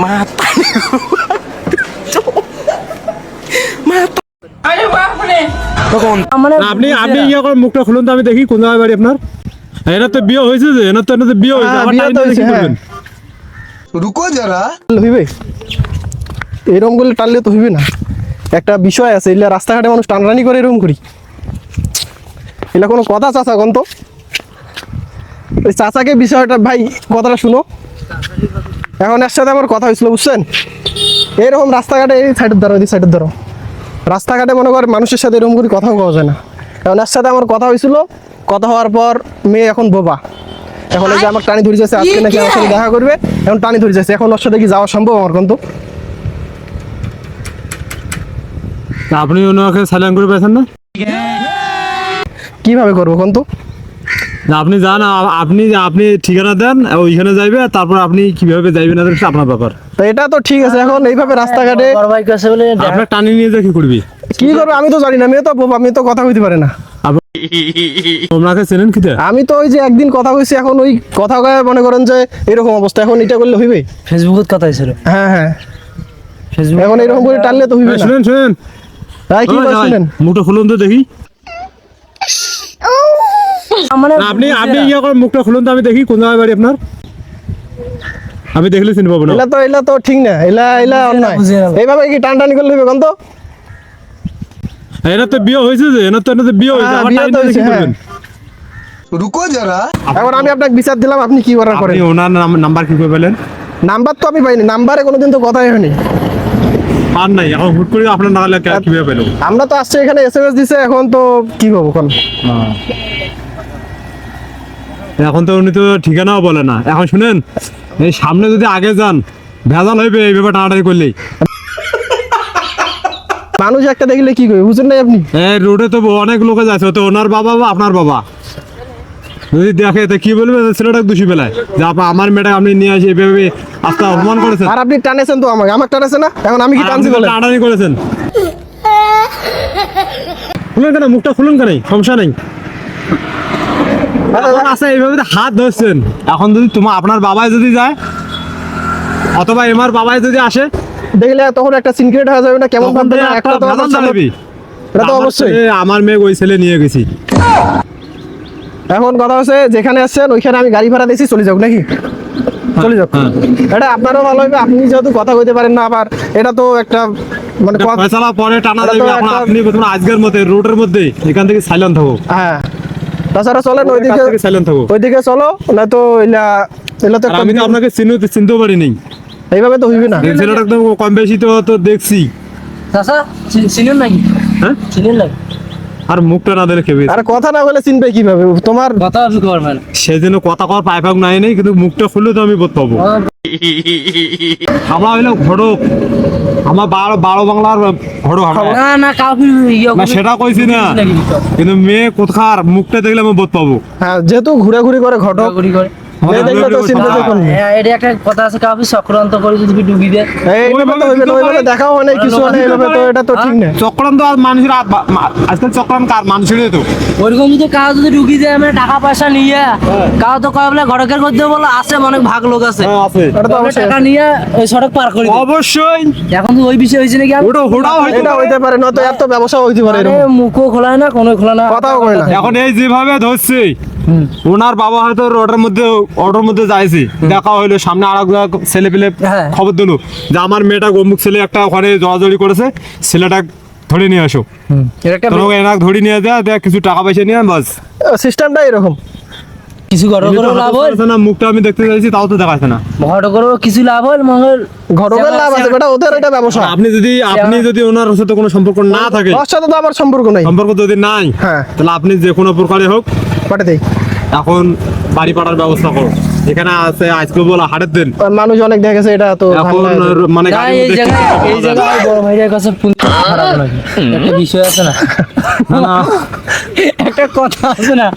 মাথা আপনি আপনি ইয়া করে মুখটা খুলুন তো আমি দেখি কোন জায়গায় বাড়ি আপনার। এনার তো বিয়ে হয়েছে যে এনার তো বিয়ে হয়েছে আমার টাইম দিয়ে কি করবেন? রুকো যারা হইবে এরকম করলে টানলে তো হইবে না। একটা বিষয় আছে, এগুলা রাস্তাঘাটে মানুষ টানরানি করে এরকম করি, এগুলা কোনো কথা চাচা কোন তো চাচাকে বিষয়টা ভাই কথাটা শুনো। এখন এর সাথে আমার কথা হয়েছিল বুঝছেন, এরকম রাস্তাঘাটে এই সাইডের ধরো এই সাইডের ধরো রাস্তাঘাটে মনে কর মানুষের সাথে এরকম করে কথা পাওয়া যায় না। এখন এর সাথে আমার কথা হয়েছিল, কথা হওয়ার পর মেয়ে এখন বোবা, এখন এই যে আমার টানি ধরে যাচ্ছে আজকে নাকি আমার সাথে দেখা করবে, এখন টানি ধরে যাচ্ছে, এখন ওর সাথে কি যাওয়া সম্ভব আমার কিন্তু? আপনি ওনাকে সাইলেন্ট করে পেয়েছেন না? কিভাবে করবো কিন্তু? আপনি যান, আপনি আপনি ঠিকানা দেন, ওইখানে যাইবে, তারপর আপনি কিভাবে যাইবেন না আপনার ব্যাপার। তো এটা তো ঠিক আছে, এখন এইভাবে রাস্তাঘাটে আপনার টানি নিয়ে যা কি করবি? কি করবে আমি তো জানি না, মেয়ে তো বোবা, আমি তো কথা কইতে পারে না। ওনাকে চেনেন কি? আমি তো ওই যে একদিন কথা কইছি, এখন ওই কথা কয়ে মনে করেন যে এরকম অবস্থা, এখন এটা করলে হইবে? ফেসবুকত কথা হইছিল। হ্যাঁ হ্যাঁ, এখন এরকম করে টানলে তো হইবে না। শুনেন শুনেন, তাই কি শুনেন, মুখটা খুলুন তো দেখি। আপনি আপনি ইয়া করে মুখটা খুলুন তো আমি দেখি কোন জায়গায় বাড়ি আপনার। আমি দেখলে চিনতে পাবো না। এলা তো ঠিক না, এলা অন্যায়। এইভাবে কি টানটানি করলে হইবে কোন তো? এনার তো বিয়ে হয়েছে যে এনার তো বিয়ে হয়েছে আমার টাইম দিয়ে কি করবেন? রুকো যারা এখন আমি আপনাকে বিচার দিলাম, আপনি কি করার করেন। আপনি ওনার নাম্বার কি করে পেলেন? নাম্বার তো আমি পাইনি, নাম্বারে কোনোদিন তো কথাই হয়নি। আর নাই, এখন হুট করে আপনার না হলে কিভাবে পেলো? আমরা তো আসছি এখানে, এসএমএস দিছে, এখন তো কি করবো কোন? এখন তো উনি তো ঠিকানাও বলে না। এখন শুনেন, এই সামনে যদি আগে যান ভেজাল হইবে এই ব্যাপার টানাটানি করলেই। মানুষ একটা দেখলে কি করবে বুঝেন না আপনি? এই রোডে তো অনেক লোক যাচ্ছে, তো ওনার বাবা বা আপনার বাবা যদি দেখে তো কি বলবে, ছেলেটা দোষী বেলায় যে আমার মেয়েটা আপনি নিয়ে আসে এভাবে আস্তে অপমান করেছেন। আর আপনি টানেছেন তো আমাকে, আমার টানেছে না, এখন আমি কি টানছি বলে? টানাটানি করেছেন। খুলুন কেন, মুখটা খুলুন কেন, সমস্যা নেই। আচ্ছা এইভাবে হাত ধরছেন, এখন যদি আপনার বাবাই যদি যায় অথবা এমার বাবাই যদি আসে দেখলে তখন একটা সিনক্রেট হয়ে যাবে না? কেমন ভাববে না? একটা তো আমার সামনে, এটা তো অবশ্যই আমার মেয়ে ওই ছেলে নিয়ে গেছি। এখন কথা হচ্ছে যেখানে আসছেন ওইখানে আমি গাড়ি ভাড়া দিয়েছি, চলে যাও নাকি? চলে যাও, এটা আপনারও ভালো হবে। আপনি যেহেতু কথা কইতে পারেন না, আবার এটা তো একটা মানে ফয়সালা পরে টানা যাবে। এখন আপনি প্রথমে আজকের মধ্যে রোডের মধ্যে এখান থেকে সাইলেন্ট থাকো। হ্যাঁ, তাছাড়া চলেন ওইদিকে, সাইলেন্ট থাকো, ওইদিকে চলো না তো এলা তো আমি তো আপনাকে চিনতেও পারি নাই। এইভাবে তো হইবে না। ছেলেটা একদম কম বেশি তো দেখছি। চাচা চিনেন নাকি? হ্যাঁ চিনেন নাকি? আর মুখটা না দিলে খেবে। আর কথা না বলে চিনবে কিভাবে? তোমার কথা আপনি করবেন সেদিনও কথা কর পাই পাক নাই নেই, কিন্তু মুখটা খুললে তো আমি বোধ পাবো। আমরা হইলো ঘটক, আমার বারো বাংলার ঘটক। না না কাউকে না সেটা কইছি না, কিন্তু মেয়ে কোথাকার মুখটা দেখলে আমি বোধ পাবো। হ্যাঁ, যেহেতু ঘুরাঘুরি করে ঘটক, করে মেয়ে দেখলে তো চিনতে দেখুন। এটা একটা কথা আছে, কাউকে চক্রান্ত করে যদি ডুবি দেয় এইভাবে তো হইবে না, ওইভাবে দেখাও হয় না, কিছু হয় না, এইভাবে তো এটা তো ঠিক না। চক্রান্ত আর মানুষের আজকাল চক্রান্ত কার মানুষেরই তো। ওইরকম যদি কাউ যদি ঢুকি দেয় আমরা টাকা পয়সা নিয়ে, কাউ তো কয় বলে ঘটকের করতে বলো আছে, অনেক ভাগ লোক আছে, এটা তো অবশ্যই টাকা নিয়ে ওই সড়ক পার করে দিবে। অবশ্যই এখন তো ওই বিষয় হয়েছে নাকি এটা হইতে পারে না, তো এত ব্যবসা হইতে পারে এরকম। মুখও খোলায় না, কোনো খোলা না, কথাও কয় না। এখন এই যেভাবে ধরছে ওনার বাবা হয়তো অটোর মধ্যে যাইছে, দেখা হইলো সামনে আর ছেলে পেলে হ্যাঁ। খবর দিল যে আমার মেয়েটা গম্মুক ছেলে একটা ওখানে জড়াজড়ি করেছে, ছেলেটা ধরে নিয়ে আসো। তোমাকে এনাক ধরে নিয়ে দেয়া কিছু টাকা পয়সা নিয়ে বাস, সিস্টেমটা এরকম। কিছু ঘটকেরও লাভ হয় না, মুখটা আমি দেখতে চাইছি তাও তো দেখাচ্ছে না। ঘটকেরও কিছু লাভ হয়, মঙ্গল ঘটকের লাভ আছে, বেটা ওদের এটা ব্যবসা। আপনি যদি ওনার সাথে কোনো সম্পর্ক না থাকে, ওর সাথে তো আমার সম্পর্ক নাই। সম্পর্ক যদি নাই, হ্যাঁ, তাহলে আপনি যে কোনো প্রকারে হোক পাঠিয়ে দেই। এখন বাড়ি পাঠার ব্যবস্থা করো। এখানে আছে আজকে বলা হাটের দিন, মানুষ অনেক দেখেছে, এটা তো এখন মানে এই জায়গায় বড় ভাইয়ের কাছে খারাপ লাগে। একটা বিষয় আছে না, একটা কথা আছে না,